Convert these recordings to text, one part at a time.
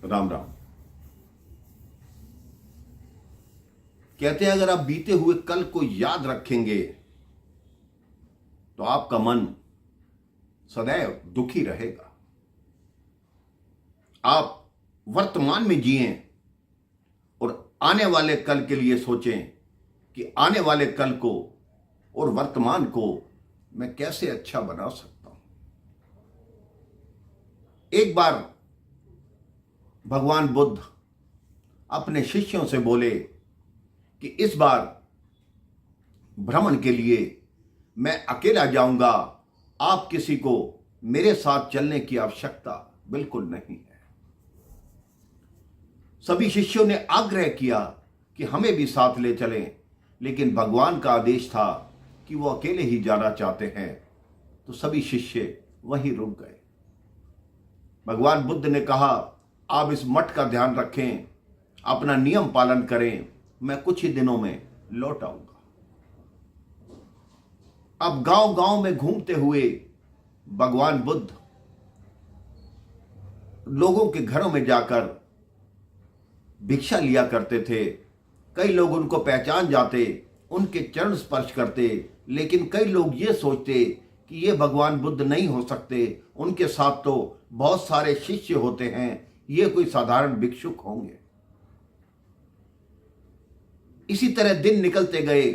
राम राम। कहते हैं अगर आप बीते हुए कल को याद रखेंगे तो आपका मन सदैव दुखी रहेगा। आप वर्तमान में जिएं और आने वाले कल के लिए सोचें कि आने वाले कल को और वर्तमान को मैं कैसे अच्छा बना सकता हूं। एक बार भगवान बुद्ध अपने शिष्यों से बोले कि इस बार भ्रमण के लिए मैं अकेला जाऊंगा, आप किसी को मेरे साथ चलने की आवश्यकता बिल्कुल नहीं है। सभी शिष्यों ने आग्रह किया कि हमें भी साथ ले चलें, लेकिन भगवान का आदेश था कि वो अकेले ही जाना चाहते हैं, तो सभी शिष्य वहीं रुक गए। भगवान बुद्ध ने कहा, आप इस मठ का ध्यान रखें, अपना नियम पालन करें, मैं कुछ ही दिनों में लौट आऊंगा। अब गांव गांव में घूमते हुए भगवान बुद्ध लोगों के घरों में जाकर भिक्षा लिया करते थे। कई लोग उनको पहचान जाते, उनके चरण स्पर्श करते, लेकिन कई लोग ये सोचते कि ये भगवान बुद्ध नहीं हो सकते, उनके साथ तो बहुत सारे शिष्य होते हैं, ये कोई साधारण भिक्षुक होंगे। इसी तरह दिन निकलते गए।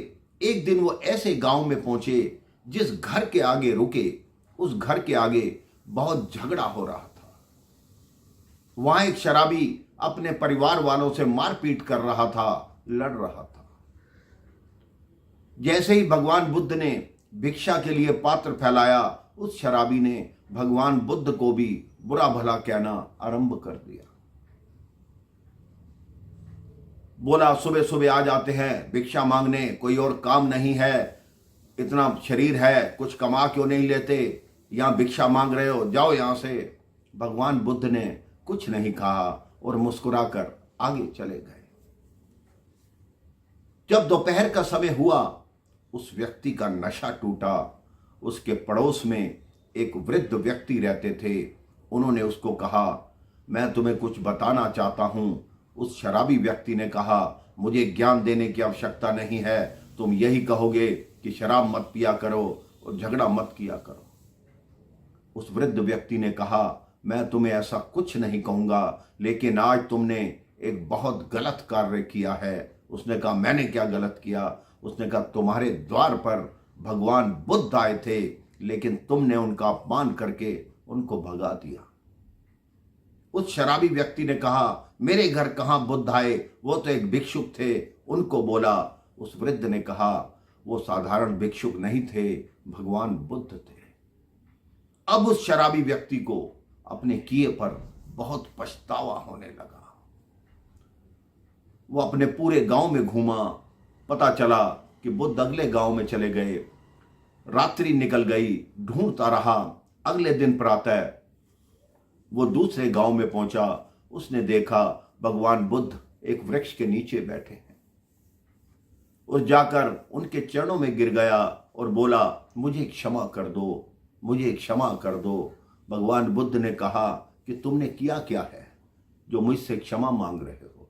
एक दिन वो ऐसे गांव में पहुंचे जिस घर के आगे रुके, उस घर के आगे बहुत झगड़ा हो रहा था। वहां एक शराबी अपने परिवार वालों से मारपीट कर रहा था, लड़ रहा था। जैसे ही भगवान बुद्ध ने भिक्षा के लिए पात्र फैलाया, उस शराबी ने भगवान बुद्ध को भी बुरा भला कहना आरंभ कर दिया। बोला, सुबह सुबह आ जाते हैं भिक्षा मांगने, कोई और काम नहीं है, इतना शरीर है, कुछ कमा क्यों नहीं लेते, यहां भिक्षा मांग रहे हो, जाओ यहां से। भगवान बुद्ध ने कुछ नहीं कहा और मुस्कुराकर आगे चले गए। जब दोपहर का समय हुआ, उस व्यक्ति का नशा टूटा। उसके पड़ोस में एक वृद्ध व्यक्ति रहते थे। उन्होंने उसको कहा, मैं तुम्हें कुछ बताना चाहता हूं। उस शराबी व्यक्ति ने कहा, मुझे ज्ञान देने की आवश्यकता नहीं है, तुम यही कहोगे कि शराब मत पिया करो और झगड़ा मत किया करो। उस वृद्ध व्यक्ति ने कहा, मैं तुम्हें ऐसा कुछ नहीं कहूंगा, लेकिन आज तुमने एक बहुत गलत कार्य किया है। उसने कहा, मैंने क्या गलत किया? उसने कहा, तुम्हारे द्वार पर भगवान बुद्ध आए थे, लेकिन तुमने उनका अपमान करके उनको भगा दिया। उस शराबी व्यक्ति ने कहा, मेरे घर कहां बुद्ध आए, वो तो एक भिक्षुक थे, उनको बोला। उस वृद्ध ने कहा, वो साधारण भिक्षुक नहीं थे, भगवान बुद्ध थे। अब उस शराबी व्यक्ति को अपने किए पर बहुत पछतावा होने लगा। वो अपने पूरे गांव में घूमा, पता चला कि बुद्ध अगले गांव में चले गए। रात्रि निकल गई, ढूंढता रहा। अगले दिन प्रातः वो दूसरे गांव में पहुंचा। उसने देखा भगवान बुद्ध एक वृक्ष के नीचे बैठे हैं। और जाकर उनके चरणों में गिर गया और बोला, मुझे क्षमा कर दो, मुझे क्षमा कर दो। भगवान बुद्ध ने कहा कि तुमने किया क्या है जो मुझसे क्षमा मांग रहे हो?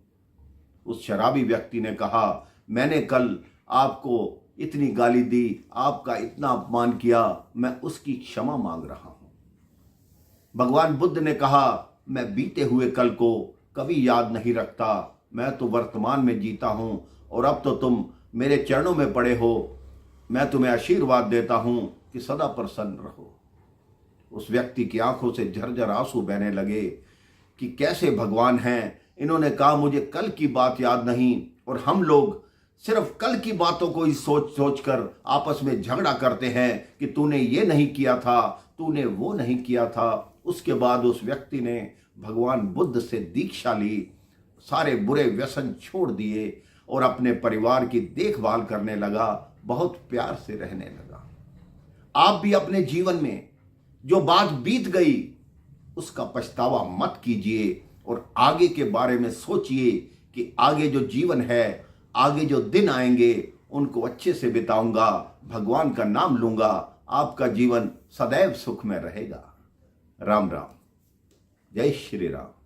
उस शराबी व्यक्ति ने कहा, मैंने कल आपको इतनी गाली दी, आपका इतना अपमान किया, मैं उसकी क्षमा मांग रहा हूं। भगवान बुद्ध ने कहा, मैं बीते हुए कल को कभी याद नहीं रखता, मैं तो वर्तमान में जीता हूं, और अब तो तुम मेरे चरणों में पड़े हो, मैं तुम्हें आशीर्वाद देता हूं कि सदा प्रसन्न रहो। उस व्यक्ति की आंखों से झरझर आंसू बहने लगे कि कैसे भगवान हैं। इन्होंने कहा, मुझे कल की बात याद नहीं, और हम लोग सिर्फ कल की बातों को ही सोच सोच कर आपस में झगड़ा करते हैं कि तूने ये नहीं किया था, तूने वो नहीं किया था। उसके बाद उस व्यक्ति ने भगवान बुद्ध से दीक्षा ली, सारे बुरे व्यसन छोड़ दिए और अपने परिवार की देखभाल करने लगा, बहुत प्यार से रहने लगा। आप भी अपने जीवन में जो बात बीत गई उसका पछतावा मत कीजिए और आगे के बारे में सोचिए कि आगे जो जीवन है, आगे जो दिन आएंगे, उनको अच्छे से बिताऊंगा, भगवान का नाम लूंगा, आपका जीवन सदैव सुख में रहेगा। राम राम। जय श्री राम।